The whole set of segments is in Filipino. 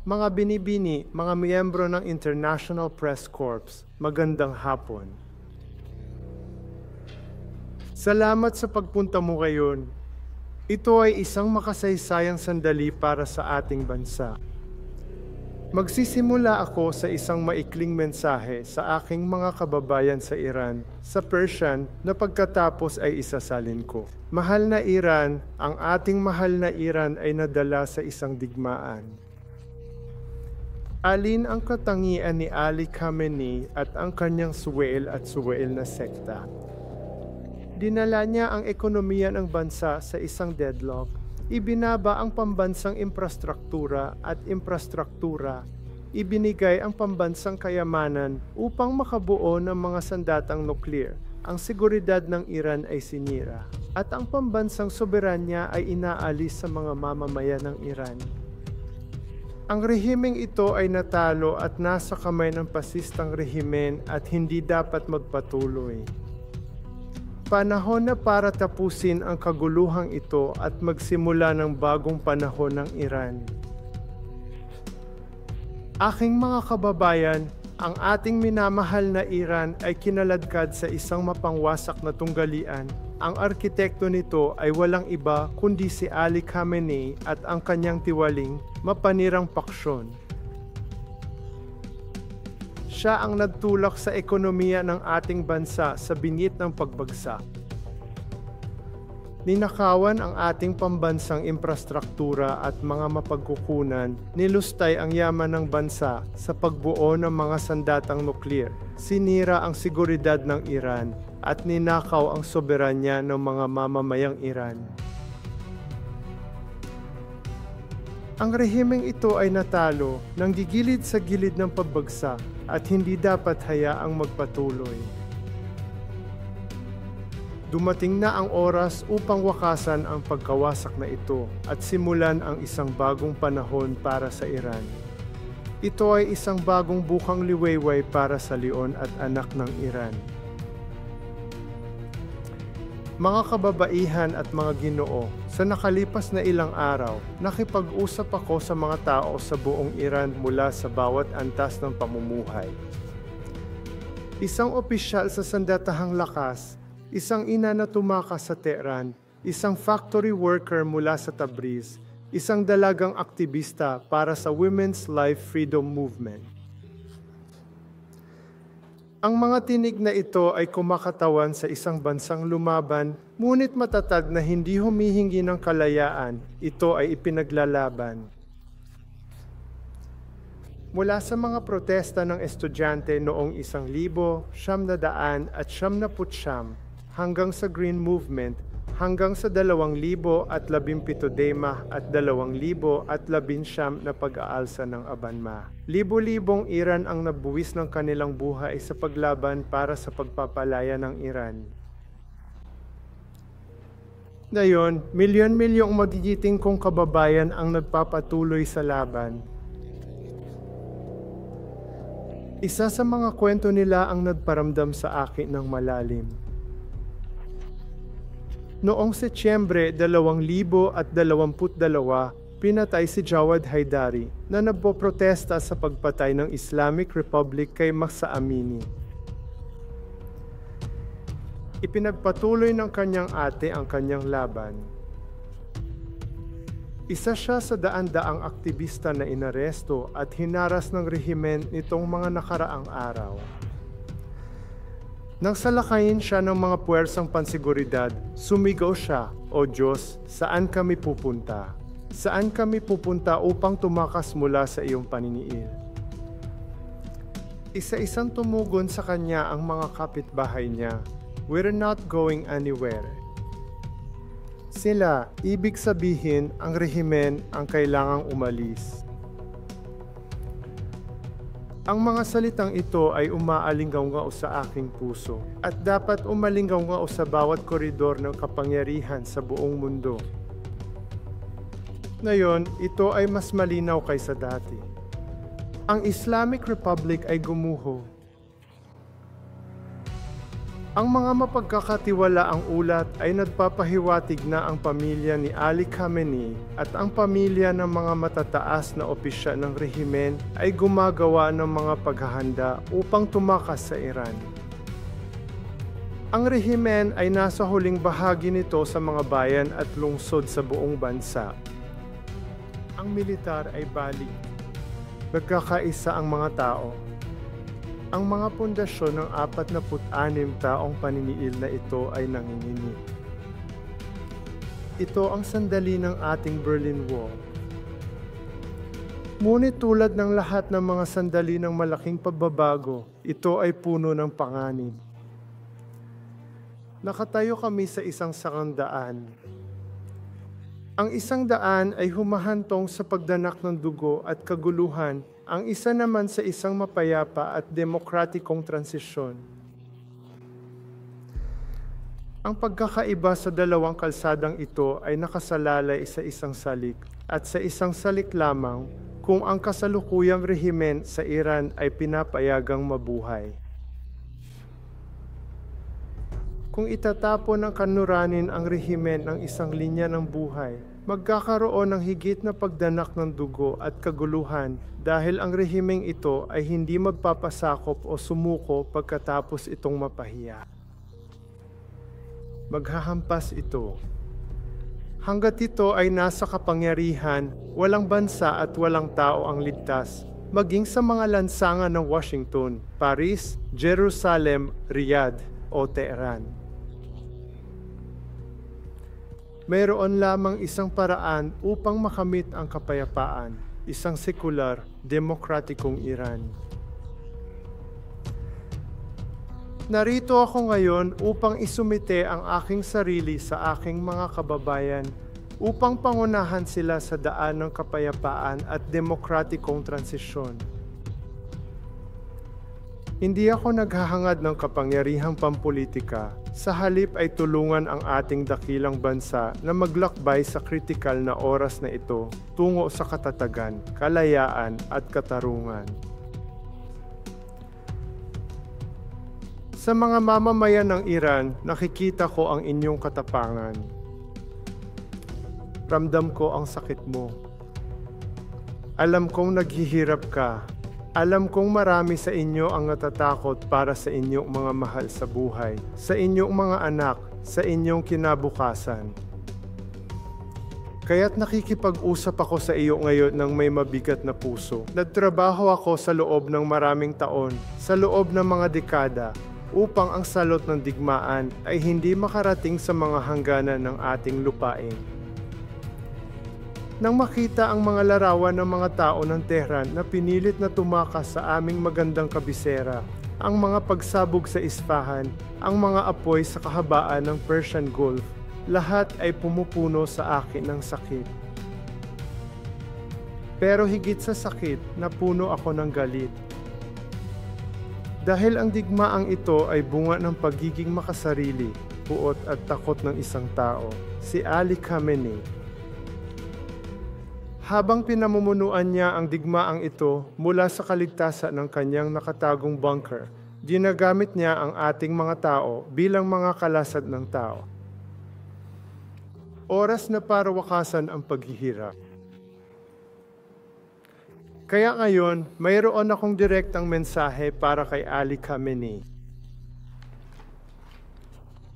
Mga binibini, mga miyembro ng International Press Corps, magandang hapon. Salamat sa pagpunta mo ngayon. Ito ay isang makasaysayang sandali para sa ating bansa. Magsisimula ako sa isang maikling mensahe sa aking mga kababayan sa Iran, sa Persian, na pagkatapos ay isasalin ko. Mahal na Iran, ang ating mahal na Iran ay nadala sa isang digmaan. Alin ang katangian ni Ali Khamenei at ang kanyang suwel at suwel na sekta? Dinala niya ang ekonomiya ng bansa sa isang deadlock. Ibinaba ang pambansang infrastruktura at infrastruktura. Ibinigay ang pambansang kayamanan upang makabuo ng mga sandatang nuklear. Ang seguridad ng Iran ay sinira. At ang pambansang soberanya ay inaalis sa mga mamamayan ng Iran. Ang rehimeng ito ay natalo at nasa kamay ng pasistang rehimen at hindi dapat magpatuloy. Panahon na para tapusin ang kaguluhang ito at magsimula ng bagong panahon ng Iran. Aking mga kababayan, ang ating minamahal na Iran ay kinaladkad sa isang mapangwasak na tunggalian. Ang arkitekto nito ay walang iba kundi si Ali Khamenei at ang kanyang tiwaling, mapanirang paksyon. Siya ang nagtulak sa ekonomiya ng ating bansa sa binit ng pagbagsak. Ninakawan ang ating pambansang infrastruktura at mga mapagkukunan, nilustay ang yaman ng bansa sa pagbuo ng mga sandatang nuklear, sinira ang seguridad ng Iran, at ninakaw ang soberanya ng mga mamamayang Iran. Ang rehimeng ito ay natalo ng gigilid sa gilid ng pagbagsak at hindi dapat hayaang magpatuloy. Dumating na ang oras upang wakasan ang pagkawasak na ito at simulan ang isang bagong panahon para sa Iran. Ito ay isang bagong bukang liwayway para sa leon at anak ng Iran. Mga kababaihan at mga Ginoo, sa nakalipas na ilang araw, nakipag-usap ako sa mga tao sa buong Iran mula sa bawat antas ng pamumuhay. Isang opisyal sa sandatahang lakas, isang ina na tumakas sa Tehran, isang factory worker mula sa Tabriz, isang dalagang aktivista para sa Women's Life Freedom Movement. Ang mga tinig na ito ay kumakatawan sa isang bansang lumaban, ngunit matatag na hindi humihingi ng kalayaan, ito ay ipinaglalaban. Mula sa mga protesta ng estudyante noong 1900 at 1919 hanggang sa Green Movement, hanggang sa 2017 Dema at 2019 na pag-aalsa ng Abanma. Libo-libong Iran ang nabuwis ng kanilang buhay sa paglaban para sa pagpapalaya ng Iran. Ngayon, milyon-milyong magigiting kong kababayan ang nagpapatuloy sa laban. Isa sa mga kwento nila ang nagparamdam sa akin ng malalim. Noong Setyembre 2022, pinatay si Jawad Haidari na nagpoprotesta sa pagpatay ng Islamic Republic kay Mahsa Amini. Ipinagpatuloy ng kanyang ate ang kanyang laban. Isa siya sa daan-daang aktivista na inaresto at hinaras ng rehimen nitong mga nakaraang araw. Nang salakayin siya ng mga puwersang pansiguridad, sumigaw siya, "O Diyos, saan kami pupunta? Saan kami pupunta upang tumakas mula sa iyong paniniil?" Isa-isang tumugon sa kanya ang mga kapitbahay niya, "We're not going anywhere." Sila, ibig sabihin, ang rehimen ang kailangang umalis. Ang mga salitang ito ay umaalinggaw-ngao sa aking puso at dapat umalinggaw-ngao sa bawat koridor ng kapangyarihan sa buong mundo. Ngayon, ito ay mas malinaw kaysa dati. Ang Islamic Republic ay gumuho. Ang mga mapagkakatiwalaang ulat ay nagpapahiwatig na ang pamilya ni Ali Khamenei at ang pamilya ng mga matataas na opisyal ng rehimen ay gumagawa ng mga paghahanda upang tumakas sa Iran. Ang rehimen ay nasa huling bahagi nito sa mga bayan at lungsod sa buong bansa. Ang militar ay balik. Nagkakaisa ang mga tao. Ang mga pundasyon ng 46 taong paniniil na ito ay nanginginig. Ito ang sandali ng ating Berlin Wall. Ngunit tulad ng lahat ng mga sandali ng malaking pagbabago, ito ay puno ng panganib. Nakatayo kami sa isang sakandaan. Ang isang daan ay humahantong sa pagdanak ng dugo at kaguluhan, ang isa naman sa isang mapayapa at demokratikong transisyon. Ang pagkakaiba sa dalawang kalsadang ito ay nakasalalay sa isang salik, at sa isang salik lamang kung ang kasalukuyang rehimen sa Iran ay pinapayagang mabuhay. Kung itatapon ng kanluranin ang rehimen ng isang linya ng buhay, magkakaroon ng higit na pagdanak ng dugo at kaguluhan dahil ang rehimeng ito ay hindi magpapasakop o sumuko pagkatapos itong mapahiya. Maghahampas ito. Hanggat ito ay nasa kapangyarihan, walang bansa at walang tao ang ligtas, maging sa mga lansangan ng Washington, Paris, Jerusalem, Riyadh o Tehran. Mayroon lamang isang paraan upang makamit ang kapayapaan, isang sekular, demokratikong Iran. Narito ako ngayon upang isumite ang aking sarili sa aking mga kababayan upang pangunahan sila sa daan ng kapayapaan at demokratikong transisyon. Hindi ako naghahangad ng kapangyarihang pampolitika, sa halip ay tulungan ang ating dakilang bansa na maglakbay sa kritikal na oras na ito tungo sa katatagan, kalayaan at katarungan. Sa mga mamamayan ng Iran, nakikita ko ang inyong katapangan. Ramdam ko ang sakit mo. Alam kong naghihirap ka. Alam kong marami sa inyo ang natatakot para sa inyong mga mahal sa buhay, sa inyong mga anak, sa inyong kinabukasan. Kaya't nakikipag-usap ako sa iyo ngayon ng may mabigat na puso. Nagtrabaho ako sa loob ng maraming taon, sa loob ng mga dekada, upang ang salot ng digmaan ay hindi makarating sa mga hangganan ng ating lupain. Nang makita ang mga larawan ng mga tao ng Tehran na pinilit na tumakas sa aming magandang kabisera, ang mga pagsabog sa Isfahan, ang mga apoy sa kahabaan ng Persian Gulf, lahat ay pumupuno sa akin ng sakit. Pero higit sa sakit, napuno ako ng galit. Dahil ang digmaang ito ay bunga ng pagiging makasarili, puot at takot ng isang tao, si Ali Khamenei. Habang pinamumunuan niya ang digmaang ito mula sa kaligtasan ng kanyang nakatagong bunker, ginagamit niya ang ating mga tao bilang mga kalasad ng tao. Oras na para wakasan ang paghihirap. Kaya ngayon, mayroon akong direktang mensahe para kay Ali Khamenei.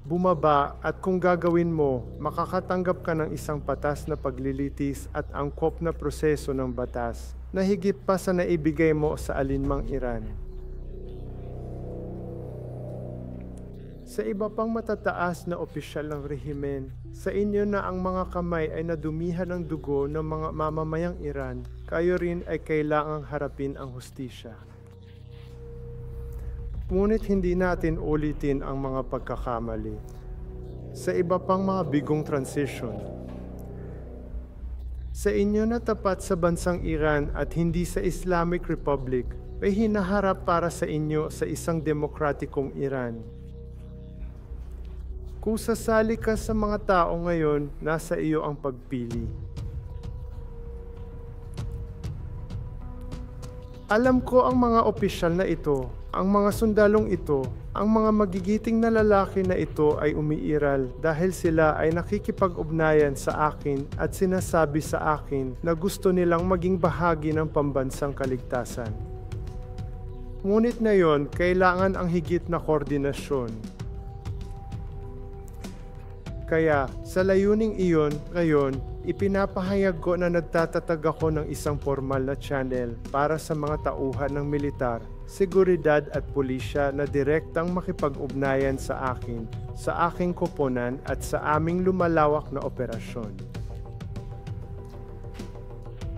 Bumaba at kung gagawin mo, makakatanggap ka ng isang patas na paglilitis at angkop na proseso ng batas na higit pa sa naibigay mo sa alinmang Iran. Sa iba pang matataas na opisyal ng rehimen, sa inyo na ang mga kamay ay nadumihan ng dugo ng mga mamamayang Iran, kayo rin ay kailangang harapin ang hustisya. Ngunit hindi natin ulitin ang mga pagkakamali. Sa iba pang mga bigong transition. Sa inyo na tapat sa bansang Iran at hindi sa Islamic Republic, may hinaharap para sa inyo sa isang demokratikong Iran. Kung sasali ka sa mga tao ngayon, nasa iyo ang pagpili. Alam ko ang mga opisyal na ito, ang mga sundalong ito, ang mga magigiting na lalaki na ito ay umiiral dahil sila ay nakikipag-ugnayan sa akin at sinasabi sa akin na gusto nilang maging bahagi ng pambansang kaligtasan. Ngunit ngayon, kailangan ang higit na koordinasyon. Kaya, sa layuning iyon, ngayon, ipinapahayag ko na nagtatatag ako ng isang formal na channel para sa mga tauhan ng militar, seguridad at pulisya na direktang makipag-ugnayan sa akin, sa aking koponan at sa aming lumalawak na operasyon.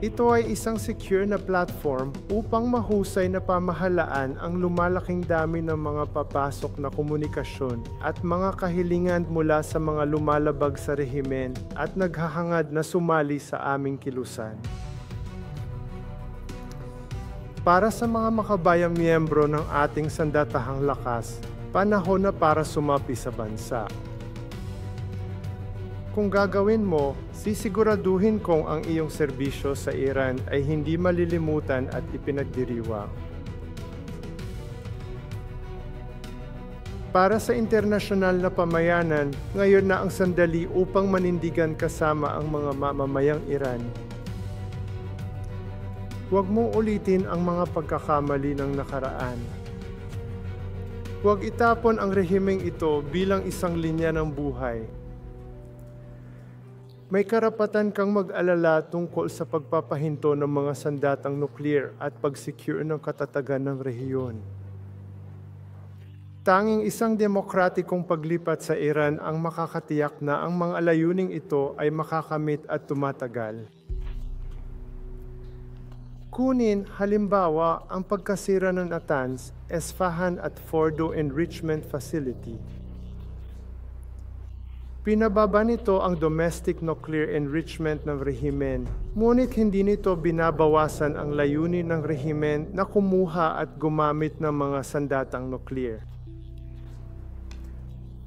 Ito ay isang secure na platform upang mahusay na pamahalaan ang lumalaking dami ng mga papasok na komunikasyon at mga kahilingan mula sa mga lumalabag sa rehimen at naghahangad na sumali sa aming kilusan. Para sa mga makabayang miyembro ng ating sandatahang lakas, panahon na para sumapi sa bansa. Kung gagawin mo, sisiguraduhin kong ang iyong serbisyo sa Iran ay hindi malilimutan at ipinagdiriwang. Para sa internasyonal na pamayanan, ngayon na ang sandali upang manindigan kasama ang mga mamamayang Iran. Huwag mong ulitin ang mga pagkakamali ng nakaraan. Huwag itapon ang rehimeng ito bilang isang linya ng buhay. May karapatan kang mag-alala tungkol sa pagpapahinto ng mga sandatang nuklear at pag-secure ng katatagan ng rehiyon. Tanging isang demokratikong paglipat sa Iran ang makakatiyak na ang mga layuning ito ay makakamit at tumatagal. Kunin, halimbawa, ang pagkasira ng Natanz, Esfahan at Fordo Enrichment Facility. Pinababa nito ang domestic nuclear enrichment ng rehimen, ngunit hindi nito binabawasan ang layunin ng rehimen na kumuha at gumamit ng mga sandatang nuclear.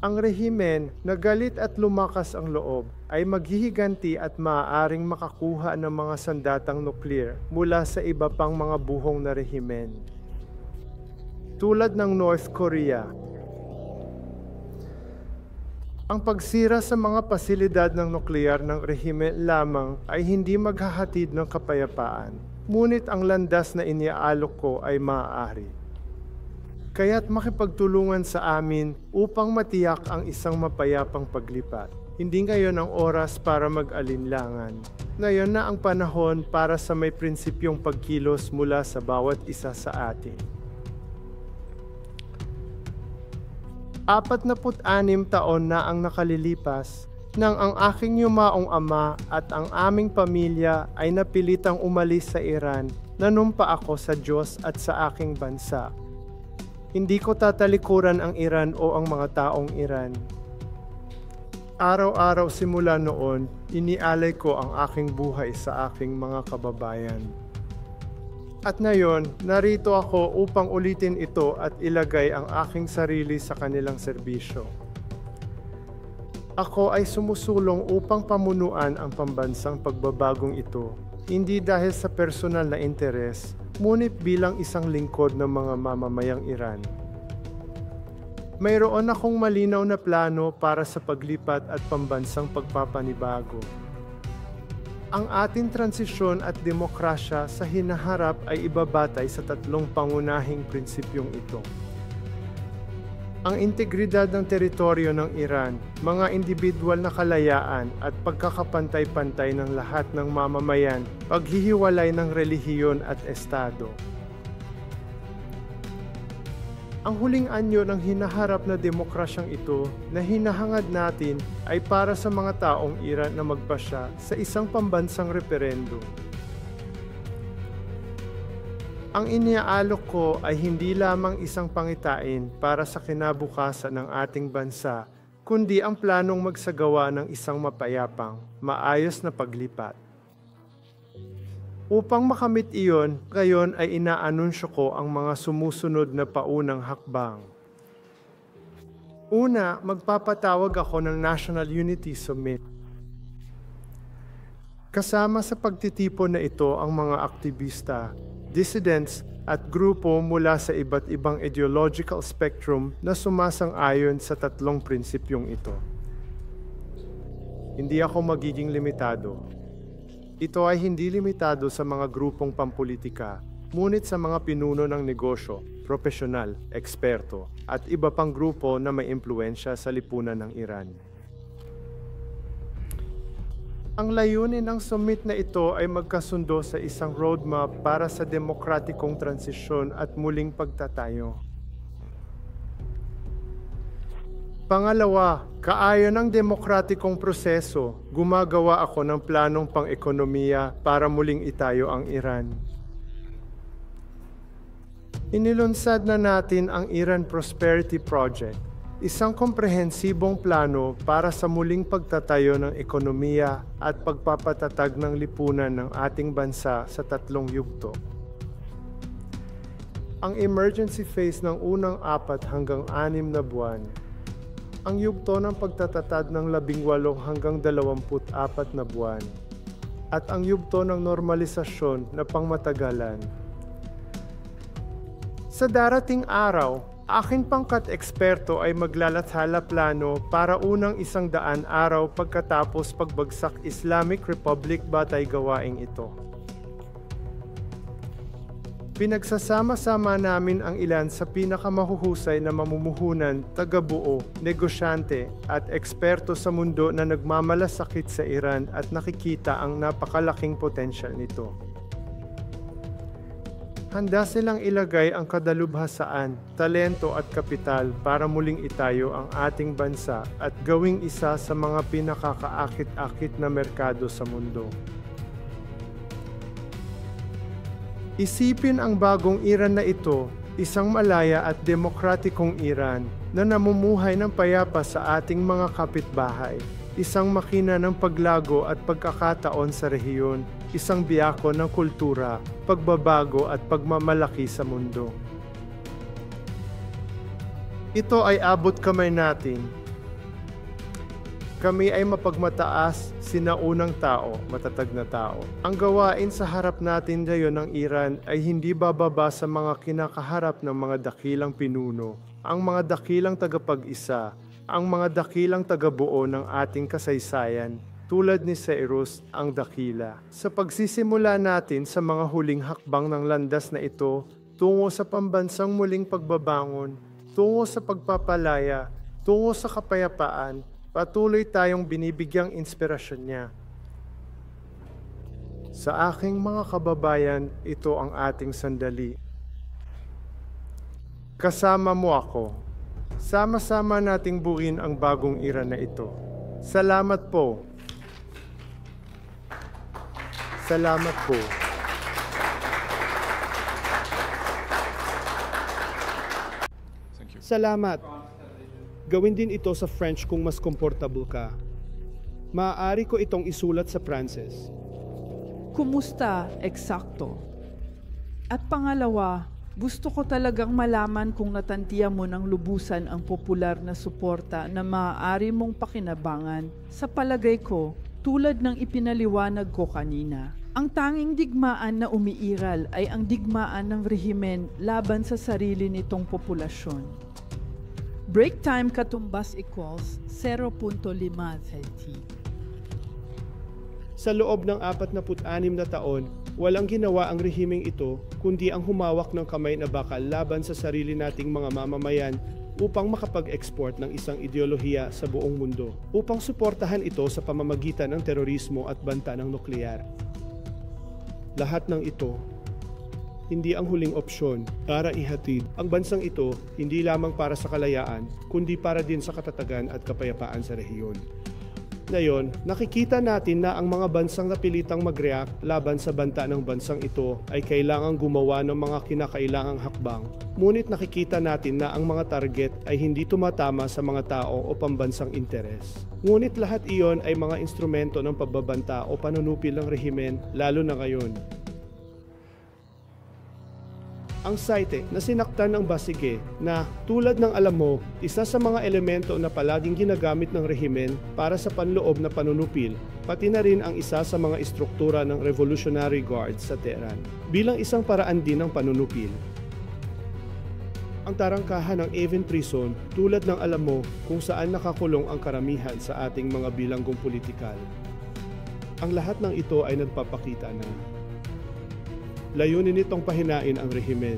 Ang rehimen, na galit at lumakas ang loob, ay maghihiganti at maaaring makakuha ng mga sandatang nuclear mula sa iba pang mga buhong na rehimen. Tulad ng North Korea. Ang pagsira sa mga pasilidad ng nuklear ng rehimen lamang ay hindi maghahatid ng kapayapaan, ngunit ang landas na iniaalok ko ay maaari. Kaya't makipagtulungan sa amin upang matiyak ang isang mapayapang paglipat. Hindi ngayon ang oras para mag-alinlangan. Ngayon na ang panahon para sa may prinsipyong pagkilos mula sa bawat isa sa atin. 46 taon na ang nakalilipas nang ang aking yumaong ama at ang aming pamilya ay napilitang umalis sa Iran, nanumpa ako sa Diyos at sa aking bansa. Hindi ko tatalikuran ang Iran o ang mga taong Iran. Araw-araw simula noon, inialay ko ang aking buhay sa aking mga kababayan. At ngayon, narito ako upang ulitin ito at ilagay ang aking sarili sa kanilang serbisyo. Ako ay sumusulong upang pamunuan ang pambansang pagbabagong ito, hindi dahil sa personal na interes, ngunit bilang isang lingkod ng mga mamamayang Iran. Mayroon akong malinaw na plano para sa paglipat at pambansang pagpapanibago. Ang ating transisyon at demokrasya sa hinaharap ay ibabatay sa tatlong pangunahing prinsipyong ito. Ang integridad ng teritoryo ng Iran, mga individual na kalayaan at pagkakapantay-pantay ng lahat ng mamamayan, paghihiwalay ng relihiyon at estado. Ang huling anyo ng hinaharap na demokrasyang ito na hinahangad natin ay para sa mga taong Iran na magpasya sa isang pambansang referendum. Ang iniaalok ko ay hindi lamang isang pangitain para sa kinabukasan ng ating bansa, kundi ang planong magsagawa ng isang mapayapang, maayos na paglipat. Upang makamit iyon, ngayon ay inaanunsyo ko ang mga sumusunod na paunang hakbang. Una, magpapatawag ako ng National Unity Summit. Kasama sa pagtitipon na ito ang mga aktivista, dissidents at grupo mula sa iba't ibang ideological spectrum na sumasang-ayon sa tatlong prinsipyong ito. Hindi ako magiging limitado. Ito ay hindi limitado sa mga grupong pampolitika, ngunit sa mga pinuno ng negosyo, profesional, eksperto, at iba pang grupo na may impluensya sa lipunan ng Iran. Ang layunin ng summit na ito ay magkasundo sa isang roadmap para sa demokratikong transisyon at muling pagtatayo. Pangalawa, kaayon ng demokratikong proseso, gumagawa ako ng planong pang-ekonomiya para muling itayo ang Iran. Inilunsad na natin ang Iran Prosperity Project, isang komprehensibong plano para sa muling pagtatayo ng ekonomiya at pagpapatatag ng lipunan ng ating bansa sa tatlong yugto. Ang emergency phase ng unang 4 hanggang 6 na buwan, ang yugto ng pagtatatag ng 18 hanggang 24 na buwan, at ang yugto ng normalisasyon na pangmatagalan. Sa darating araw, aking pangkat eksperto ay maglalathala plano para unang 100 araw pagkatapos pagbagsak Islamic Republic batay gawaing ito. Pinagsasama-sama namin ang ilan sa pinakamahuhusay na mamumuhunan, tagabuo, negosyante at eksperto sa mundo na nagmamalasakit sa Iran at nakikita ang napakalaking potensyal nito. Handa silang ilagay ang kadalubhasaan, talento at kapital para muling itayo ang ating bansa at gawing isa sa mga pinakakaakit-akit na merkado sa mundo. Isipin ang bagong Iran na ito, isang malaya at demokratikong Iran na namumuhay ng payapa sa ating mga kapitbahay, isang makina ng paglago at pagkakataon sa rehiyon, isang biyako ng kultura, pagbabago at pagmamalaki sa mundo. Ito ay abot kamay natin. Kami ay mapagmataas, sinaunang tao, matatag na tao. Ang gawain sa harap natin ngayon ng Iran ay hindi bababa sa mga kinakaharap ng mga dakilang pinuno, ang mga dakilang tagapag-isa, ang mga dakilang tagabuo ng ating kasaysayan, tulad ni Cyrus ang dakila. Sa pagsisimula natin sa mga huling hakbang ng landas na ito, tungo sa pambansang muling pagbabangon, tungo sa pagpapalaya, tungo sa kapayapaan, patuloy tayong binibigyang inspirasyon niya. Sa aking mga kababayan, ito ang ating sandali. Kasama mo ako. Sama-sama nating buuin ang bagong Iran na ito. Salamat po. Salamat po. Salamat. Gawin din ito sa French kung mas comfortable ka. Maaari ko itong isulat sa Pranses. Kumusta? Eksakto. At pangalawa, gusto ko talagang malaman kung natantiya mo ng lubusan ang popular na suporta na maaari mong pakinabangan. Sa palagay ko, tulad ng ipinaliwanag ko kanina, ang tanging digmaan na umiiral ay ang digmaan ng rehimen laban sa sarili nitong populasyon. Break time katumbas equals 0.5 celti. Sa loob ng 46 na taon, walang ginawa ang rehimeng ito kundi ang humawak ng kamay na bakal laban sa sarili nating mga mamamayan upang makapag-export ng isang ideolohiya sa buong mundo, upang suportahan ito sa pamamagitan ng terorismo at banta ng nuklear. Lahat ng ito, hindi ang huling opsyon para ihatid ang bansang ito hindi lamang para sa kalayaan, kundi para din sa katatagan at kapayapaan sa rehiyon. Ngayon, nakikita natin na ang mga bansang napilitang mag-react laban sa banta ng bansang ito ay kailangang gumawa ng mga kinakailangang hakbang. Ngunit nakikita natin na ang mga target ay hindi tumatama sa mga tao o pambansang interes. Ngunit lahat iyon ay mga instrumento ng pagbabanta o panunupil ng rehimen, lalo na ngayon. Ang site na sinaktan ng Basige na tulad ng alam mo, isa sa mga elemento na palaging ginagamit ng rehimen para sa panloob na panunupil, pati na rin ang isa sa mga istruktura ng Revolutionary Guard sa Tehran bilang isang paraan din ng panunupil. Ang tarangkahan ng Evin Prison tulad ng alam mo kung saan nakakulong ang karamihan sa ating mga bilanggong politikal. Ang lahat ng ito ay nagpapakita na layunin nitong pahinain ang rehimen.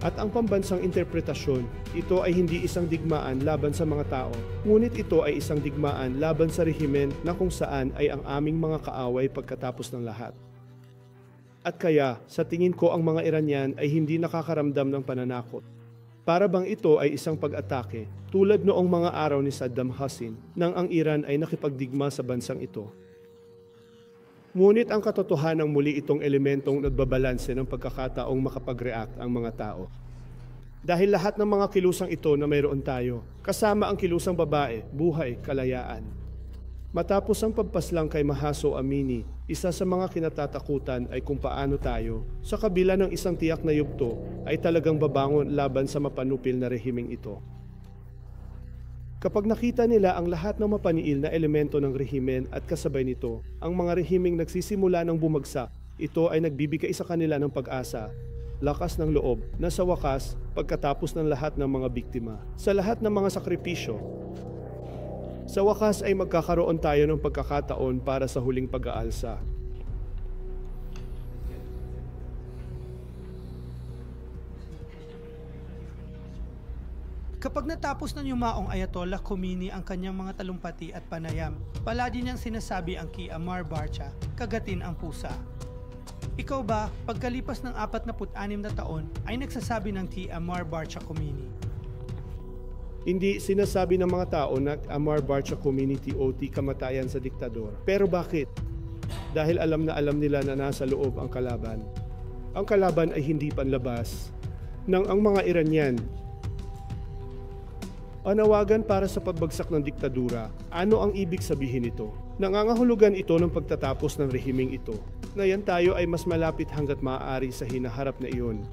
At ang pambansang interpretasyon, ito ay hindi isang digmaan laban sa mga tao, ngunit ito ay isang digmaan laban sa rehimen na kung saan ay ang aming mga kaaway pagkatapos ng lahat. At kaya, sa tingin ko ang mga Iranian ay hindi nakakaramdam ng pananakot. Para bang ito ay isang pag-atake, tulad noong mga araw ni Saddam Hussein, nang ang Iran ay nakipagdigma sa bansang ito. Ngunit ang katotohanan muli itong elementong nagbabalanse ng pagkakataong makapag-react ang mga tao. Dahil lahat ng mga kilusang ito na mayroon tayo, kasama ang kilusang babae, buhay, kalayaan. Matapos ang pagpaslang kay Mahaso Amini, isa sa mga kinatatakutan ay kung paano tayo, sa kabila ng isang tiyak na yugto, ay talagang babangon laban sa mapanupil na rehimeng ito. Kapag nakita nila ang lahat ng mapaniil na elemento ng rehimen at kasabay nito, ang mga rehimeng nagsisimula ng bumagsak, ito ay nagbibigay sa kanila ng pag-asa, lakas ng loob, na sa wakas, pagkatapos ng lahat ng mga biktima, sa lahat ng mga sakripisyo, sa wakas ay magkakaroon tayo ng pagkakataon para sa huling pag-aalsa. Kapag natapos ng yumaong Ayatollah Khomeini ang kanyang mga talumpati at panayam, palagi niyang sinasabi ang kay Ammar Barcha, kagatin ang pusa. Ikaw ba, pagkalipas ng 46 na taon, ay nagsasabi ng kay Ammar Barcha Khomeini? Hindi sinasabi ng mga tao na Ammar Barcha Khomeini TOT kamatayan sa diktador. Pero bakit? Dahil alam na alam nila na nasa loob ang kalaban. Ang kalaban ay hindi panlabas ng ang mga Iranian. Anawagan para sa pagbagsak ng diktadura. Ano ang ibig sabihin nito? Nangangahulugan ito ng pagtatapos ng rehimeng ito. Ngayon tayo ay mas malapit hanggat maaari sa hinaharap na iyon.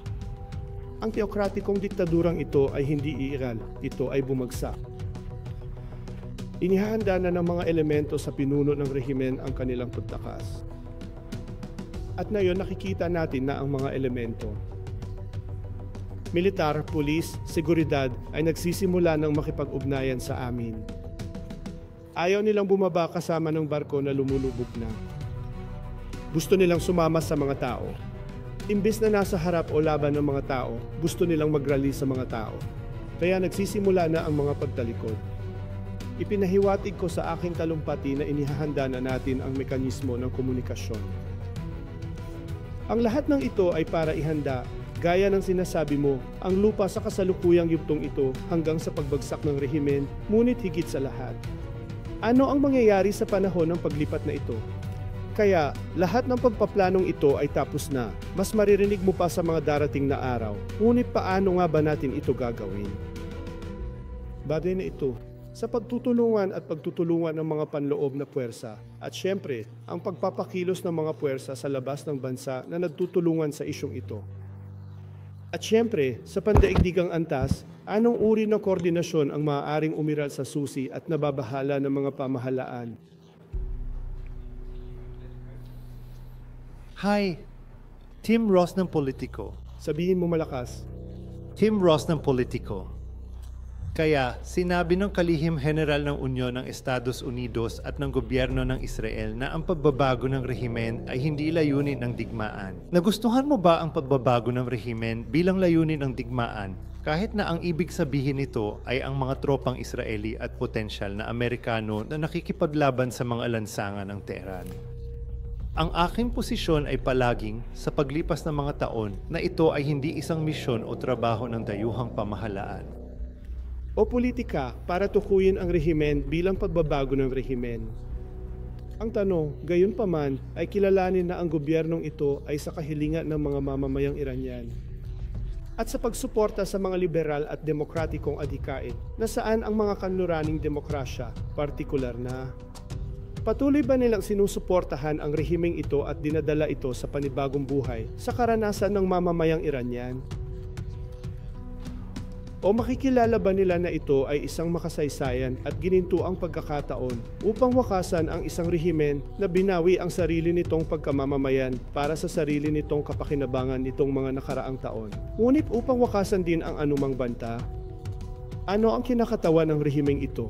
Ang teokratikong diktadurang ito ay hindi iiral, ito ay bumagsak. Inihahanda na ng mga elemento sa pinuno ng rehimen ang kanilang pagtakas. At ngayon nakikita natin na ang mga elemento, militar, pulis, seguridad ay nagsisimula ng makipag-ugnayan sa amin. Ayaw nilang bumaba kasama ng barko na lumulubog na. Gusto nilang sumama sa mga tao. Imbes na nasa harap o laban ng mga tao, gusto nilang mag-rally sa mga tao. Kaya nagsisimula na ang mga pagtalikod. Ipinahiwatig ko sa aking talumpati na inihahanda na natin ang mekanismo ng komunikasyon. Ang lahat ng ito ay para ihanda, gaya ng sinasabi mo, ang lupa sa kasalukuyang yugtong ito hanggang sa pagbagsak ng rehimen, ngunit higit sa lahat. Ano ang mangyayari sa panahon ng paglipat na ito? Kaya, lahat ng pagpaplanong ito ay tapos na. Mas maririnig mo pa sa mga darating na araw. Ngunit paano nga ba natin ito gagawin? Bagay na ito, sa pagtutulungan at pagtutulungan ng mga panloob na puwersa. At syempre, ang pagpapakilos ng mga puwersa sa labas ng bansa na nagtutulungan sa isyong ito. At syempre, sa pandaigdigang antas, anong uri ng koordinasyon ang maaaring umiral sa susi at nababahala ng mga pamahalaan? Hi, Tim Ross ng Politico. Sabihin mo malakas. Tim Ross ng Politico. Kaya, sinabi ng kalihim general ng Unyon ng Estados Unidos at ng gobyerno ng Israel na ang pagbabago ng rehimen ay hindi layunin ng digmaan. Nagustuhan mo ba ang pagbabago ng rehimen bilang layunin ng digmaan? Kahit na ang ibig sabihin nito ay ang mga tropang Israeli at potensyal na Amerikano na nakikipaglaban sa mga lansangan ng Tehran. Ang aking posisyon ay palaging, sa paglipas ng mga taon, na ito ay hindi isang misyon o trabaho ng dayuhang pamahalaan o politika para tukuyin ang rehimen bilang pagbabago ng rehimen. Ang tanong, gayon pa man, ay kilalanin na ang gobyernong ito ay sa kahilingan ng mga mamamayang Iranian at sa pagsuporta sa mga liberal at demokratikong adhikain na saan ang mga kanluraning demokrasya, partikular na Patuloy ba nilang sinusuportahan ang rehimeng ito at dinadala ito sa panibagong buhay sa karanasan ng mamamayang Iranian? O makikilala ba nila na ito ay isang makasaysayan at ginintuang pagkakataon upang wakasan ang isang rehimen na binawi ang sarili nitong pagkamamamayan para sa sarili nitong kapakinabangan nitong mga nakaraang taon? Ngunit upang wakasan din ang anumang banta? Ano ang kinakatawan ng rehimeng ito?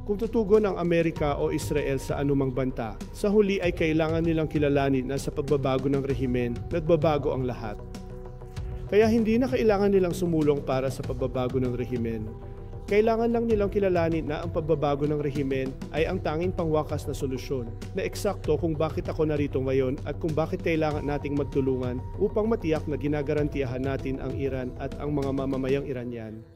Kung tutugon ang Amerika o Israel sa anumang banta, sa huli ay kailangan nilang kilalanin na sa pagbabago ng rehimen, nagbabago ang lahat. Kaya hindi na kailangan nilang sumulong para sa pagbabago ng rehimen. Kailangan lang nilang kilalanin na ang pagbabago ng rehimen ay ang tanging pangwakas na solusyon na eksakto kung bakit ako narito ngayon at kung bakit kailangan nating magtulungan upang matiyak na ginagarantiyahan natin ang Iran at ang mga mamamayang Iranian.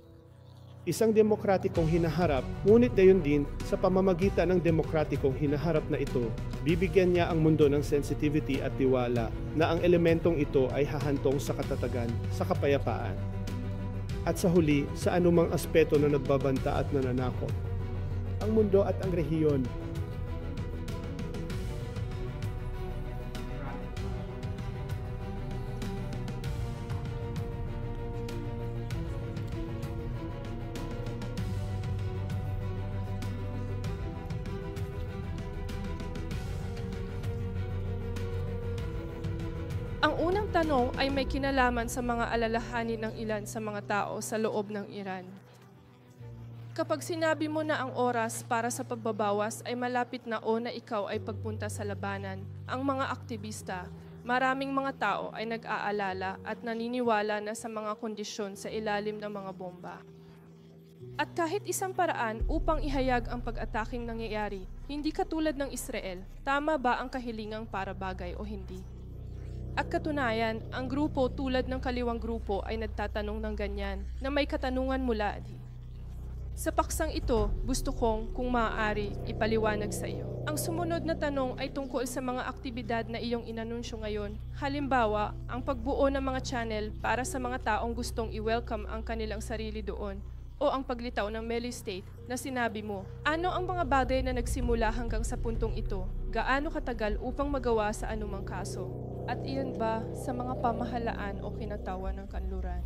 Isang demokratikong hinaharap, ngunit gayon din sa pamamagitan ng demokratikong hinaharap na ito, bibigyan niya ang mundo ng sensitivity at tiwala na ang elementong ito ay hahantong sa katatagan, sa kapayapaan. At sa huli, sa anumang aspeto na nagbabanta at nananakot. Ang mundo at ang rehiyon. Ang unang tanong ay may kinalaman sa mga alalahanin ng ilan sa mga tao sa loob ng Iran. Kapag sinabi mo na ang oras para sa pagbabawas ay malapit na o na ikaw ay pagpunta sa labanan, ang mga aktivista, maraming mga tao ay nag-aalala at naniniwala na sa mga kondisyon sa ilalim ng mga bomba. At kahit isang paraan upang ihayag ang pag-ataking nangyayari, hindi katulad ng Israel, tama ba ang kahilingang para bagay o hindi? At katunayan, ang grupo tulad ng kaliwang grupo ay nagtatanong ng ganyan na may katanungan mula di. Sa paksang ito, gusto kong, kung maaari, ipaliwanag sa iyo. Ang sumunod na tanong ay tungkol sa mga aktibidad na iyong inanunsyo ngayon. Halimbawa, ang pagbuo ng mga channel para sa mga taong gustong i-welcome ang kanilang sarili doon o ang paglitaw ng Meli State na sinabi mo. Ano ang mga bagay na nagsimula hanggang sa puntong ito? Gaano katagal upang magawa sa anumang kaso? At iyon ba sa mga pamahalaan o kinatawan ng kanluran?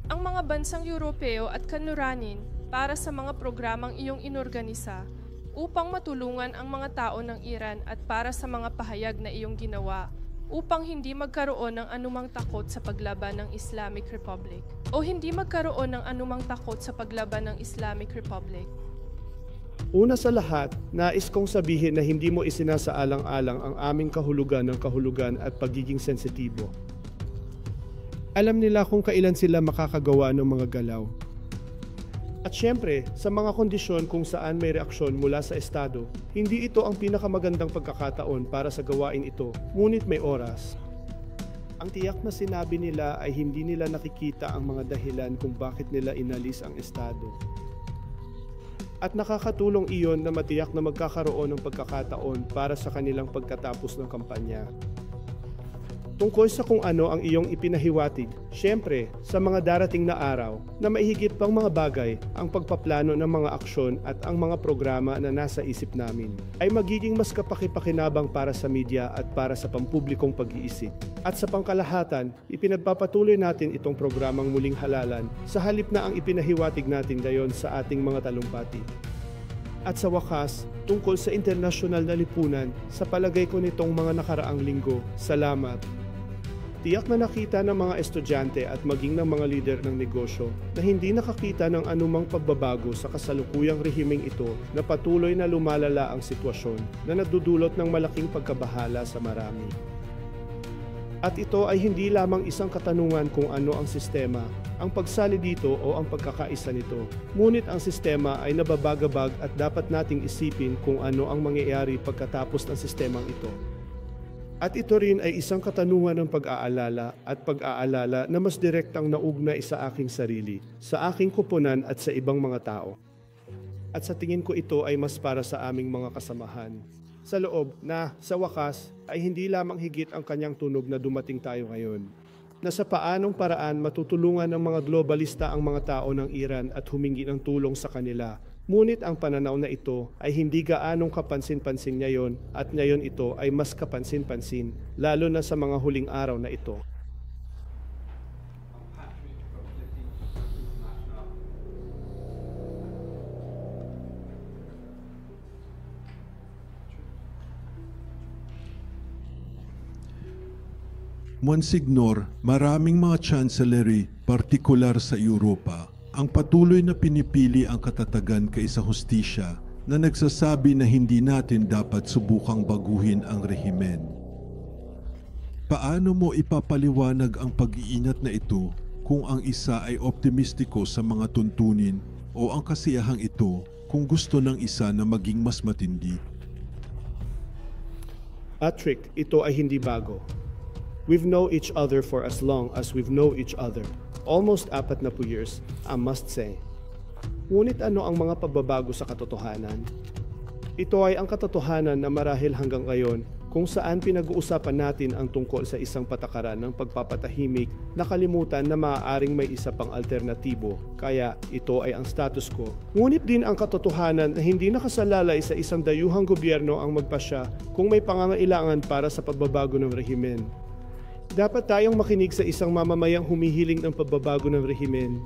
Ang mga bansang Europeo at kanluranin para sa mga programang iyong inorganisa upang matulungan ang mga tao ng Iran at para sa mga pahayag na iyong ginawa upang hindi magkaroon ng anumang takot sa paglaban ng Islamic Republic o hindi magkaroon ng anumang takot sa paglaban ng Islamic Republic. Una sa lahat, nais kong sabihin na hindi mo isinasaalang-alang ang aming kahulugan ng kahulugan at pagiging sensitibo. Alam nila kung kailan sila makakagawa ng mga galaw. At syempre, sa mga kondisyon kung saan may reaksyon mula sa Estado, hindi ito ang pinakamagandang pagkakataon para sa gawain ito, ngunit may oras. Ang tiyak na sinabi nila ay hindi nila nakikita ang mga dahilan kung bakit nila inalis ang Estado. At nakakatulong iyon na matiyak na magkakaroon ng pagkakataon para sa kanilang pagkatapos ng kampanya. Tungkol sa kung ano ang iyong ipinahiwatig, syempre, sa mga darating na araw na maihigit pang mga bagay ang pagpaplano ng mga aksyon at ang mga programa na nasa isip namin ay magiging mas kapakipakinabang para sa media at para sa pampublikong pag-iisip. At sa pangkalahatan, ipinagpapatuloy natin itong programang muling halalan sa halip na ang ipinahiwatig natin ngayon sa ating mga talumpati. At sa wakas, tungkol sa internasyonal na lipunan, sa palagay ko nitong mga nakaraang linggo, salamat. Tiyak na nakita ng mga estudyante at maging ng mga lider ng negosyo na hindi nakakita ng anumang pagbabago sa kasalukuyang rehimeng ito na patuloy na lumalala ang sitwasyon na nagdudulot ng malaking pagkabahala sa marami. At ito ay hindi lamang isang katanungan kung ano ang sistema, ang pagsali dito o ang pagkakaisa nito. Ngunit ang sistema ay nababagabag at dapat nating isipin kung ano ang mangyayari pagkatapos ng sistemang ito. At ito rin ay isang katanungan ng pag-aalala at pag-aalala na mas direktang naugnay sa aking sarili, sa aking kupunan at sa ibang mga tao. At sa tingin ko ito ay mas para sa aming mga kasamahan. Sa loob na, sa wakas, ay hindi lamang higit ang kanyang tunog na dumating tayo ngayon. Na sa paanong paraan matutulungan ng mga globalista ang mga tao ng Iran at humingi ng tulong sa kanila Ngunit ang pananaw na ito ay hindi gaanong kapansin-pansin ngayon at ngayon ito ay mas kapansin-pansin, lalo na sa mga huling araw na ito. Monsignor, maraming mga chancellery, partikular sa Europa, ang patuloy na pinipili ang katatagan kaysa hustisya na nagsasabi na hindi natin dapat subukang baguhin ang rehimen. Paano mo ipapaliwanag ang pag-iingat na ito kung ang isa ay optimistiko sa mga tuntunin o ang kasiyahang ito kung gusto ng isa na maging mas matindi? Patrick, ito ay hindi bago. We've known each other for as long as we've known each other. Almost 40 years, I must say. Ngunit ano ang mga pagbabago sa katotohanan? Ito ay ang katotohanan na marahil hanggang ngayon kung saan pinag-uusapan natin ang tungkol sa isang patakaran ng pagpapatahimik, nakalimutan na maaaring may isa pang alternatibo, kaya ito ay ang status quo. Ngunit din ang katotohanan na hindi nakasalalay sa isang dayuhang gobyerno ang magpasya kung may pangangailangan para sa pagbabago ng rehimen. Dapat tayong makinig sa isang mamamayang humihiling ng pagbabago ng rehimen.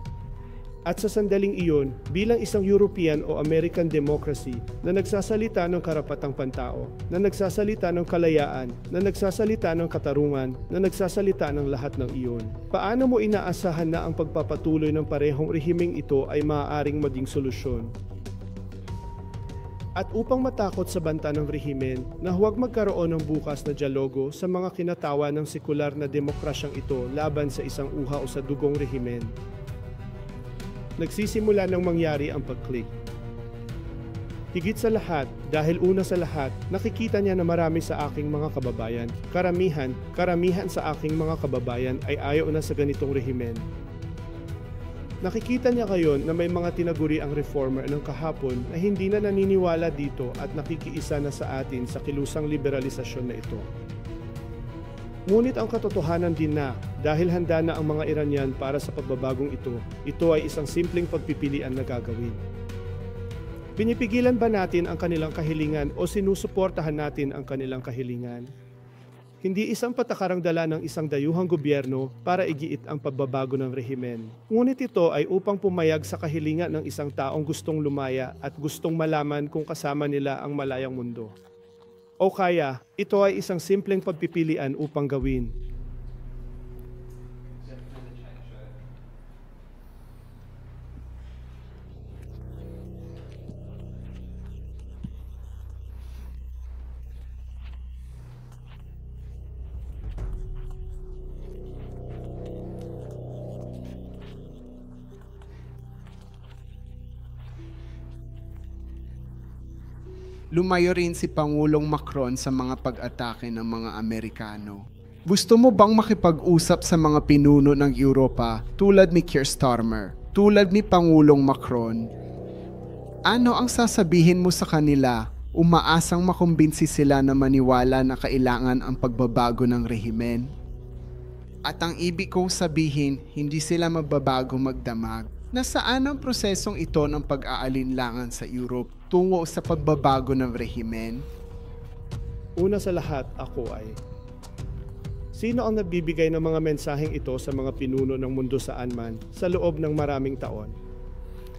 At sa sandaling iyon, bilang isang European o American democracy na nagsasalita ng karapatang pantao, na nagsasalita ng kalayaan, na nagsasalita ng katarungan, na nagsasalita ng lahat ng iyon, paano mo inaasahan na ang pagpapatuloy ng parehong rehimeng ito ay maaaring maging solusyon? At upang matakot sa banta ng rehimen na huwag magkaroon ng bukas na dialogo sa mga kinatawa ng sekular na demokrasyang ito laban sa isang uhaw sa dugong rehimen, nagsisimula ng mangyari ang pag-click. Higit sa lahat, dahil una sa lahat, nakikita niya na marami sa aking mga kababayan, karamihan sa aking mga kababayan ay ayaw na sa ganitong rehimen. Nakikita niya ngayon na may mga tinaguri ang reformer ng kahapon na hindi na naniniwala dito at nakikiisa na sa atin sa kilusang liberalisasyon na ito. Ngunit ang katotohanan din na dahil handa na ang mga Iranian para sa pagbabagong ito ay isang simpleng pagpipilian na gagawin. Pinipigilan ba natin ang kanilang kahilingan o sinusuportahan natin ang kanilang kahilingan? Hindi isang patakarang dala ng isang dayuhang gobyerno para igiit ang pagbabago ng rehimen. Ngunit ito ay upang pumayag sa kahilingan ng isang taong gustong lumaya at gustong malaman kung kasama nila ang malayang mundo. O kaya, ito ay isang simpleng pagpipilian upang gawin. Lumayo rin si Pangulong Macron sa mga pag-atake ng mga Amerikano. Gusto mo bang makipag-usap sa mga pinuno ng Europa tulad ni Keir Starmer, tulad ni Pangulong Macron? Ano ang sasabihin mo sa kanila? Umaasang makumbinsi sila na maniwala na kailangan ang pagbabago ng rehimen? At ang ibig kong sabihin, hindi sila magbabago magdamag. Nasaan ang prosesong ito ng pag-aalinlangan sa Europe tungo sa pagbabago ng rehimen? Una sa lahat, ako ay, sino ang nagbibigay ng mga mensaheng ito sa mga pinuno ng mundo saan man sa loob ng maraming taon?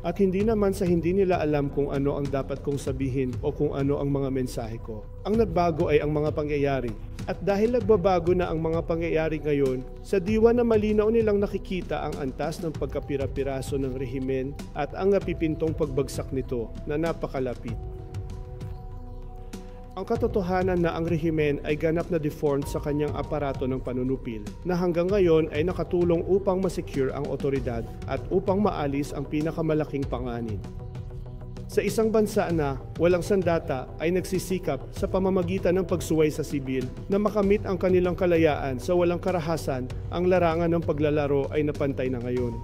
At hindi naman sa hindi nila alam kung ano ang dapat kong sabihin o kung ano ang mga mensahe ko. Ang nagbago ay ang mga pangyayari. At dahil nagbabago na ang mga pangyayari ngayon, sa diwa na malinaw nilang nakikita ang antas ng pagkapira-piraso ng rehimen at ang napipintong pagbagsak nito na napakalapit. Ang katotohanan na ang rehimen ay ganap na deformed sa kanyang aparato ng panunupil na hanggang ngayon ay nakatulong upang masecure ang otoridad at upang maalis ang pinakamalaking panganib. Sa isang bansa na walang sandata ay nagsisikap sa pamamagitan ng pagsuway sa sibil na makamit ang kanilang kalayaan sa walang karahasan, ang larangan ng paglalaro ay napantay na ngayon.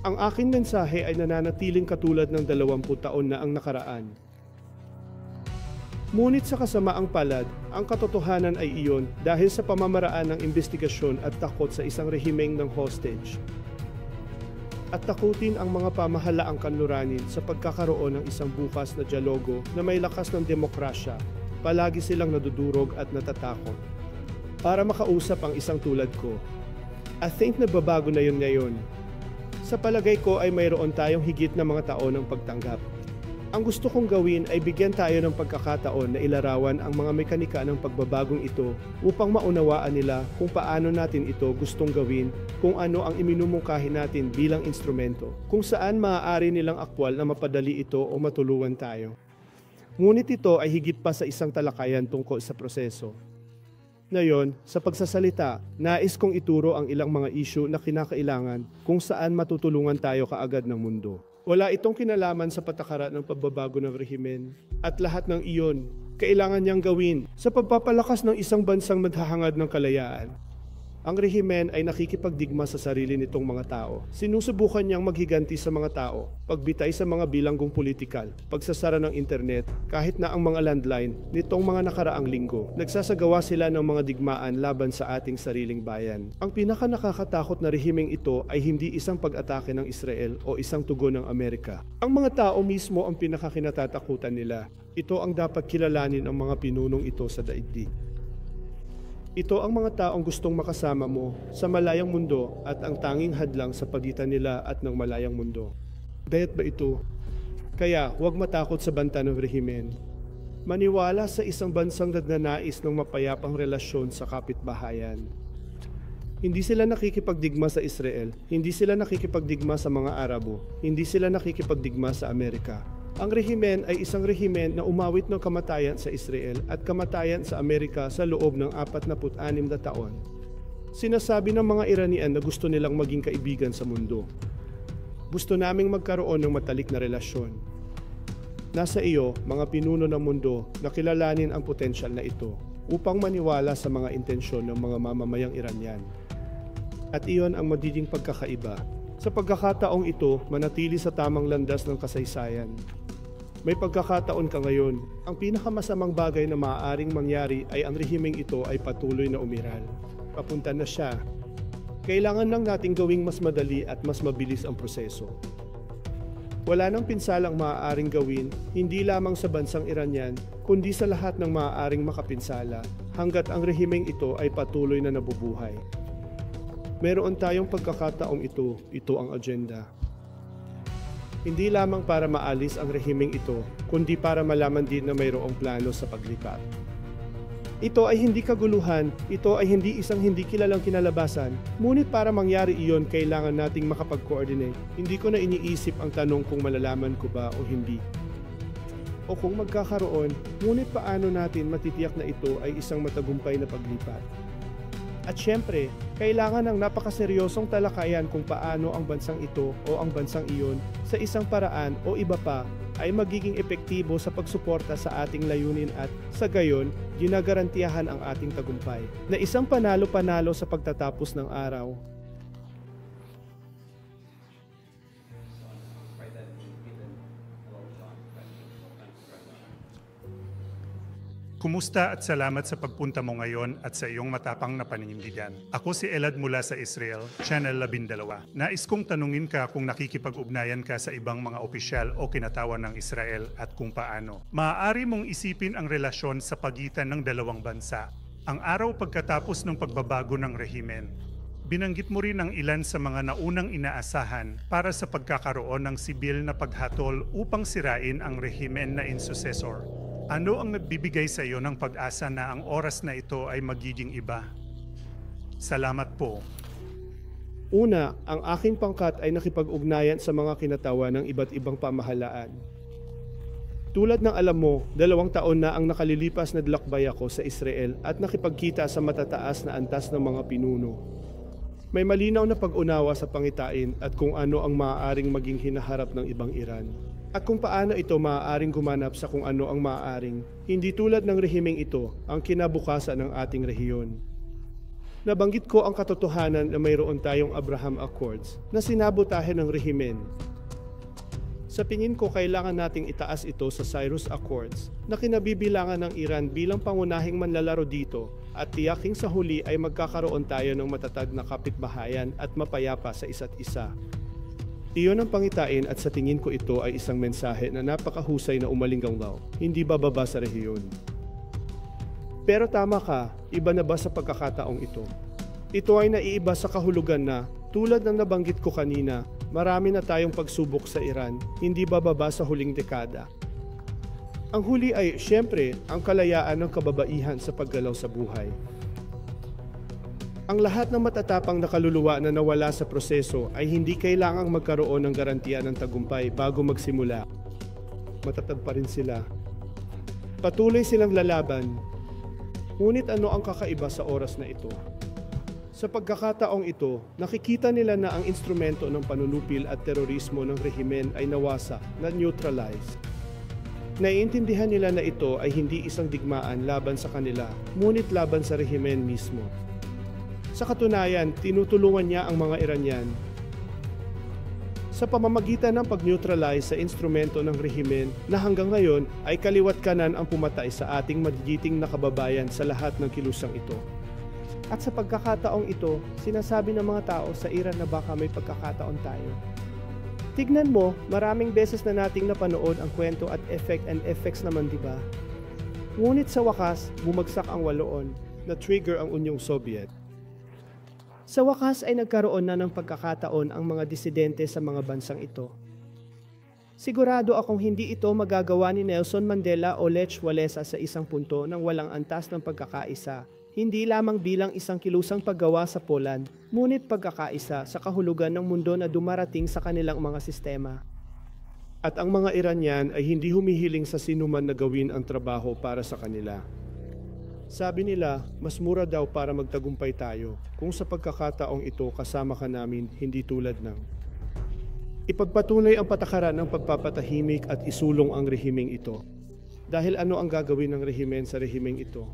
Ang aking mensahe ay nananatiling katulad ng 20 taon na ang nakaraan. Ngunit sa kasamaang palad, ang katotohanan ay iyon dahil sa pamamaraan ng investigasyon at takot sa isang rehimeng ng hostage. at takutin ang mga pamahalaang kanluranin sa pagkakaroon ng isang bukas na dialogo na may lakas ng demokrasya. Palagi silang nadudurog at natatakot. Para makausap ang isang tulad ko, I think nagbabago na yun ngayon. Sa palagay ko ay mayroon tayong higit na mga taon ng pagtanggap. Ang gusto kong gawin ay bigyan tayo ng pagkakataon na ilarawan ang mga mekanika ng pagbabagong ito upang maunawaan nila kung paano natin ito gustong gawin, kung ano ang iminumungkahi natin bilang instrumento, kung saan maaari nilang aktwal na mapadali ito o matulungan tayo. Ngunit ito ay higit pa sa isang talakayan tungkol sa proseso. Ngayon, sa pagsasalita, nais kong ituro ang ilang mga isyu na kinakailangan kung saan matutulungan tayo kaagad ng mundo. Wala itong kinalaman sa patakaran ng pagbabago ng rehimen at lahat ng iyon kailangan niyang gawin sa pagpapalakas ng isang bansang maghahangad ng kalayaan. Ang rehimen ay nakikipagdigma sa sarili nitong mga tao. Sinusubukan niyang maghiganti sa mga tao, pagbitay sa mga bilanggong politikal, pagsasara ng internet, kahit na ang mga landline nitong mga nakaraang linggo. Nagsasagawa sila ng mga digmaan laban sa ating sariling bayan. Ang pinakanakakatakot na rehimeng ito ay hindi isang pag-atake ng Israel o isang tugon ng Amerika. Ang mga tao mismo ang pinakakinatatakutan nila. Ito ang dapat kilalanin ng mga pinunong ito sa daigdig. Ito ang mga taong gustong makasama mo sa malayang mundo at ang tanging hadlang sa pagitan nila at ng malayang mundo. Daya't ba ito? Kaya huwag matakot sa banta ng rehimen. Maniwala sa isang bansang nagnanais ng mapayapang relasyon sa kapitbahayan. Hindi sila nakikipagdigma sa Israel, hindi sila nakikipagdigma sa mga Arabo, hindi sila nakikipagdigma sa Amerika. Ang rehimen ay isang rehimen na umawit ng kamatayan sa Israel at kamatayan sa Amerika sa loob ng 46 na taon. Sinasabi ng mga Iranian na gusto nilang maging kaibigan sa mundo. Gusto naming magkaroon ng matalik na relasyon. Nasa iyo, mga pinuno ng mundo, na kilalanin ang potensyal na ito upang maniwala sa mga intensyon ng mga mamamayang Iranian. At iyon ang magiging pagkakaiba. Sa pagkakataong ito, manatili sa tamang landas ng kasaysayan. May pagkakataon ka ngayon. Ang pinakamasamang bagay na maaaring mangyari ay ang rehimeng ito ay patuloy na umiral. Papunta na siya. Kailangan lang nating gawing mas madali at mas mabilis ang proseso. Wala nang pinsalang maaaring gawin, hindi lamang sa bansang Iranian, kundi sa lahat ng maaaring makapinsala, hanggat ang rehimeng ito ay patuloy na nabubuhay. Meron tayong pagkakataong ito ang agenda. Hindi lamang para maalis ang rehimeng ito, kundi para malaman din na mayroong plano sa paglipat. Ito ay hindi kaguluhan, ito ay hindi isang hindi kilalang kinalabasan, ngunit para mangyari iyon kailangan nating makapag-coordinate. Hindi ko na iniisip ang tanong kung malalaman ko ba o hindi. O kung magkakaroon, ngunit paano natin matitiyak na ito ay isang matagumpay na paglipat. At syempre, kailangan ng napakaseryosong talakayan kung paano ang bansang ito o ang bansang iyon sa isang paraan o iba pa ay magiging epektibo sa pagsuporta sa ating layunin at, sa gayon, ginagarantiyahan ang ating tagumpay na isang panalo-panalo sa pagtatapos ng araw. Kumusta at salamat sa pagpunta mo ngayon at sa iyong matapang na paninindigan. Ako si Elad mula sa Israel, Channel 12. Nais kong tanungin ka kung nakikipag-ugnayan ka sa ibang mga opisyal o kinatawan ng Israel at kung paano. Maaari mong isipin ang relasyon sa pagitan ng dalawang bansa. Ang araw pagkatapos ng pagbabago ng rehimen, binanggit mo rin ang ilan sa mga naunang inaasahan para sa pagkakaroon ng sibil na paghatol upang sirain ang rehimen na insucessor. Ano ang nagbibigay sa iyo ng pag-asa na ang oras na ito ay magiging iba? Salamat po. Una, ang aking pangkat ay nakipag-ugnayan sa mga kinatawa ng iba't ibang pamahalaan. Tulad ng alam mo, 2 taon na ang nakalilipas na dalakbay ako sa Israel at nakipagkita sa matataas na antas ng mga pinuno. May malinaw na pag-unawa sa pangitain at kung ano ang maaaring maging hinaharap ng ibang Iran. At kung paano ito maaaring gumanap sa kung ano ang maaaring, hindi tulad ng rehimeng ito ang kinabukasan ng ating rehiyon. Nabanggit ko ang katotohanan na mayroon tayong Abraham Accords na sinabotahe ng rehimen. Sa tingin ko kailangan nating itaas ito sa Cyrus Accords na kinabibilangan ng Iran bilang pangunahing manlalaro dito at tiyaking sa huli ay magkakaroon tayo ng matatag na kapitbahayan at mapayapa sa isa't isa. Iyon ang pangitain at sa tingin ko ito ay isang mensahe na napakahusay na umalinggaw, hindi bababa sa rehiyon. Pero tama ka, iba na ba sa pagkakataong ito? Ito ay naiiba sa kahulugan na, tulad ng nabanggit ko kanina, marami na tayong pagsubok sa Iran, hindi bababa sa huling dekada. Ang huli ay, siyempre, ang kalayaan ng kababaihan sa paggalaw sa buhay. Ang lahat ng matatapang na kaluluwa na nawala sa proseso ay hindi kailangang magkaroon ng garantiya ng tagumpay bago magsimula. Matatag pa rin sila. Patuloy silang lalaban. Ngunit ano ang kakaiba sa oras na ito? Sa pagkakataong ito, nakikita nila na ang instrumento ng panunupil at terorismo ng rehimen ay nawasa, na neutralize. Naiintindihan nila na ito ay hindi isang digmaan laban sa kanila, ngunit laban sa rehimen mismo. Sa katunayan, tinutulungan niya ang mga Iranian sa pamamagitan ng pag-neutralize sa instrumento ng rehimen na hanggang ngayon ay kaliwat kanan ang pumatay sa ating magigiting na kababayan sa lahat ng kilusang ito. At sa pagkakataong ito, sinasabi ng mga tao sa Iran na baka may pagkakataon tayo. Tignan mo, maraming beses na nating napanood ang kwento at effect and effects naman, di ba? Ngunit sa wakas, bumagsak ang waloon, na-trigger ang Unyong Soviet. Sa wakas ay nagkaroon na ng pagkakataon ang mga disidente sa mga bansang ito. Sigurado akong hindi ito magagawa ni Nelson Mandela o Lech Walesa sa isang punto ng walang antas ng pagkakaisa, hindi lamang bilang isang kilusang paggawa sa Poland, ngunit pagkakaisa sa kahulugan ng mundo na dumarating sa kanilang mga sistema. At ang mga Iranian ay hindi humihiling sa sinuman na gawin ang trabaho para sa kanila. Sabi nila, mas mura daw para magtagumpay tayo kung sa pagkakataong ito kasama ka namin, hindi tulad ng ipagpatuloy ang patakaran ng pagpapatahimik at isulong ang rehimeng ito. Dahil ano ang gagawin ng rehimen sa rehimeng ito?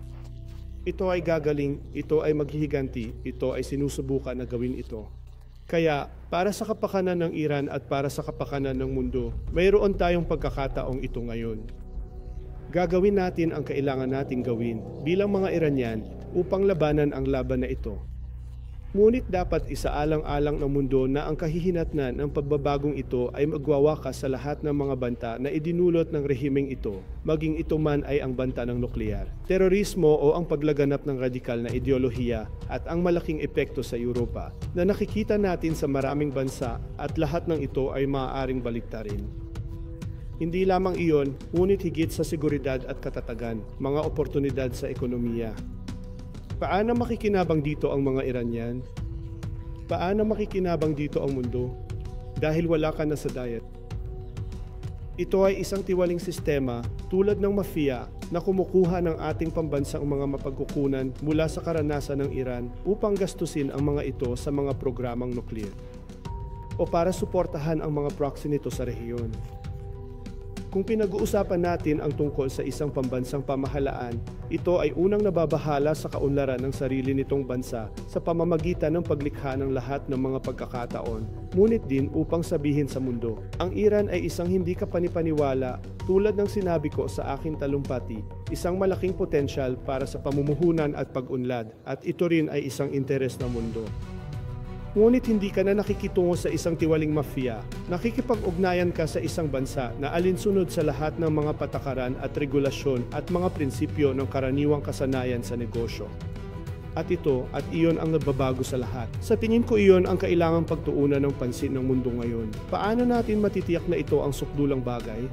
Ito ay gagaling, ito ay maghihiganti, ito ay sinusubukan na gawin ito. Kaya, para sa kapakanan ng Iran at para sa kapakanan ng mundo, mayroon tayong pagkakataong ito ngayon. Gagawin natin ang kailangan nating gawin bilang mga Iranian upang labanan ang laban na ito. Ngunit dapat isaalang-alang ng mundo na ang kahihinatnan ng pagbabagong ito ay magwawakas sa lahat ng mga banta na idinulot ng rehimeng ito, maging ito man ay ang banta ng nuklear, terorismo o ang paglaganap ng radikal na ideolohiya at ang malaking epekto sa Europa na nakikita natin sa maraming bansa at lahat ng ito ay maaaring baliktarin. Hindi lamang iyon, ngunit higit sa seguridad at katatagan, mga oportunidad sa ekonomiya. Paano makikinabang dito ang mga Iranian? Paano makikinabang dito ang mundo? Dahil wala ka na sa diet. Ito ay isang tiwaling sistema tulad ng mafia na kumukuha ng ating pambansang mga mapagkukunan mula sa karanasan ng Iran upang gastusin ang mga ito sa mga programang nuklear o para suportahan ang mga proxy nito sa rehiyon. Kung pinag-uusapan natin ang tungkol sa isang pambansang pamahalaan, ito ay unang nababahala sa kaunlaran ng sarili nitong bansa sa pamamagitan ng paglikha ng lahat ng mga pagkakataon, ngunit din upang sabihin sa mundo, ang Iran ay isang hindi kapanipaniwala tulad ng sinabi ko sa aking talumpati, isang malaking potensyal para sa pamumuhunan at pag-unlad at ito rin ay isang interes ng mundo. Ngunit hindi ka na nakikitungo sa isang tiwaling mafia, nakikipag-ugnayan ka sa isang bansa na alinsunod sa lahat ng mga patakaran at regulasyon at mga prinsipyo ng karaniwang kasanayan sa negosyo. At ito at iyon ang nagbabago sa lahat. Sa tingin ko iyon ang kailangang pagtuunan ng pansin ng mundo ngayon. Paano natin matitiyak na ito ang sukdulang bagay?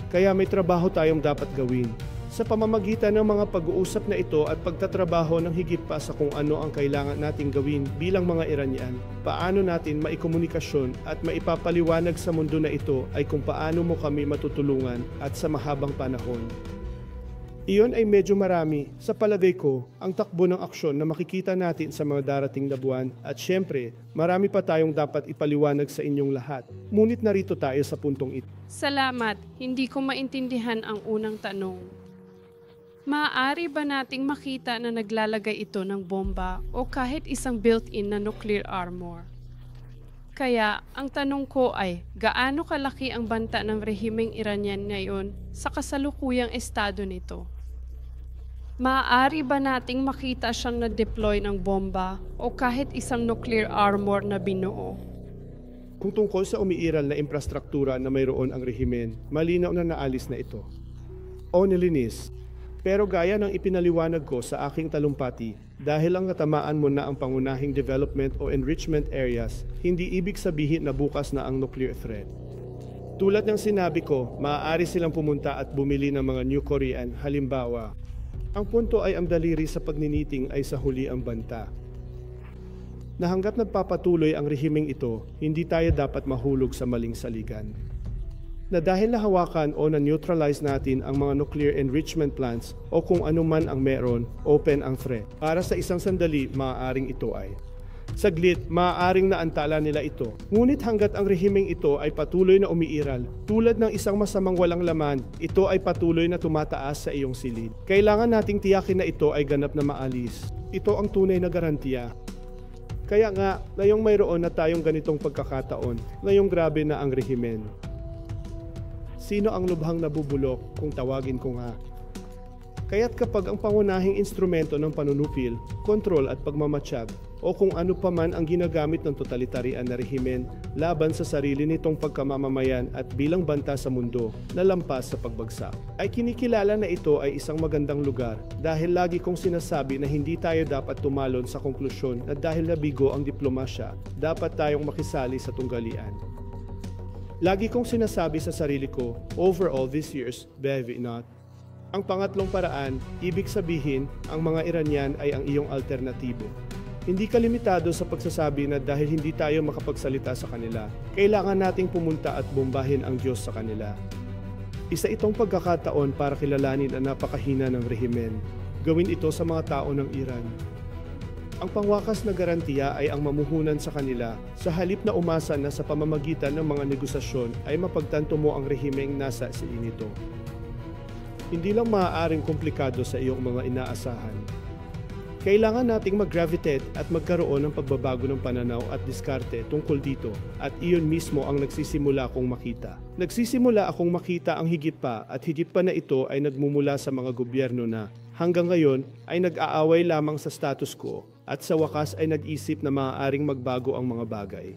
Kaya may trabaho tayong dapat gawin. Sa pamamagitan ng mga pag-uusap na ito at pagtatrabaho ng higit pa sa kung ano ang kailangan nating gawin bilang mga Iranian, paano natin maikomunikasyon at maipapaliwanag sa mundo na ito ay kung paano mo kami matutulungan at sa mahabang panahon. Iyon ay medyo marami. Sa palagay ko, ang takbo ng aksyon na makikita natin sa mga darating na buwan at syempre, marami pa tayong dapat ipaliwanag sa inyong lahat. Ngunit narito tayo sa puntong ito. Salamat, hindi ko maintindihan ang unang tanong. Maaari ba nating makita na naglalagay ito ng bomba o kahit isang built-in na nuclear armor? Kaya, ang tanong ko ay, gaano kalaki ang banta ng rehimeng Iranian ngayon sa kasalukuyang estado nito? Maaari ba nating makita siyang na-deploy ng bomba o kahit isang nuclear armor na binuo? Kung tungkol sa umiiral na infrastruktura na mayroon ang rehimen, malinaw na naalis na ito o nilinis. Pero gaya ng ipinaliwanag ko sa aking talumpati, dahil ang natamaan mo na ang pangunahing development o enrichment areas, hindi ibig sabihin na bukas na ang nuclear threat. Tulad ng sinabi ko, maaari silang pumunta at bumili ng mga New Korean, halimbawa. Ang punto ay ang daliri sa pagniniting ay sa huli ang banta. Na hanggat nagpapatuloy ang rehimeng ito, hindi tayo dapat mahulog sa maling saligan. Na dahil nahawakan o na-neutralize natin ang mga nuclear enrichment plants o kung ano man ang meron, open ang threat. Para sa isang sandali, maaaring ito ay. Saglit, maaaring naantala nila ito. Ngunit hanggat ang rehimeng ito ay patuloy na umiiral, tulad ng isang masamang walang laman, ito ay patuloy na tumataas sa iyong silid. Kailangan nating tiyakin na ito ay ganap na maalis. Ito ang tunay na garantiya. Kaya nga, ngayong mayroon na tayong ganitong pagkakataon, ngayong grabe na ang rehimen. Sino ang lubhang nabubulok kung tawagin ko nga? Kaya't kapag ang pangunahing instrumento ng panunupil, kontrol at pagmamatsyag, o kung ano pa man ang ginagamit ng totalitarian na rehimen laban sa sarili nitong pagkamamamayan at bilang banta sa mundo na lampas sa pagbagsak, ay kinikilala na ito ay isang magandang lugar dahil lagi kong sinasabi na hindi tayo dapat tumalon sa konklusyon na dahil nabigo ang diplomasya, dapat tayong makisali sa tunggalian. Lagi kong sinasabi sa sarili ko, over all these years, baby not. Ang pangatlong paraan, ibig sabihin, ang mga Iranian ay ang iyong alternatibo. Hindi ka limitado sa pagsasabi na dahil hindi tayo makapagsalita sa kanila, kailangan nating pumunta at bombahin ang Diyos sa kanila. Isa itong pagkakataon para kilalanin ang napakahina ng rehimen. Gawin ito sa mga tao ng Iran. Ang pangwakas na garantiya ay ang mamuhunan sa kanila sa halip na umasa na sa pamamagitan ng mga negosasyon ay mapagtanto mo ang rehimeng nasa nito. Hindi lang maaaring komplikado sa iyong mga inaasahan. Kailangan nating mag-gravitate at magkaroon ng pagbabago ng pananaw at diskarte tungkol dito at iyon mismo ang nagsisimula akong makita. Nagsisimula akong makita ang higit pa at higit pa na ito ay nagmumula sa mga gobyerno na hanggang ngayon ay nag-aaway lamang sa status quo at sa wakas ay nag-isip na maaaring magbago ang mga bagay.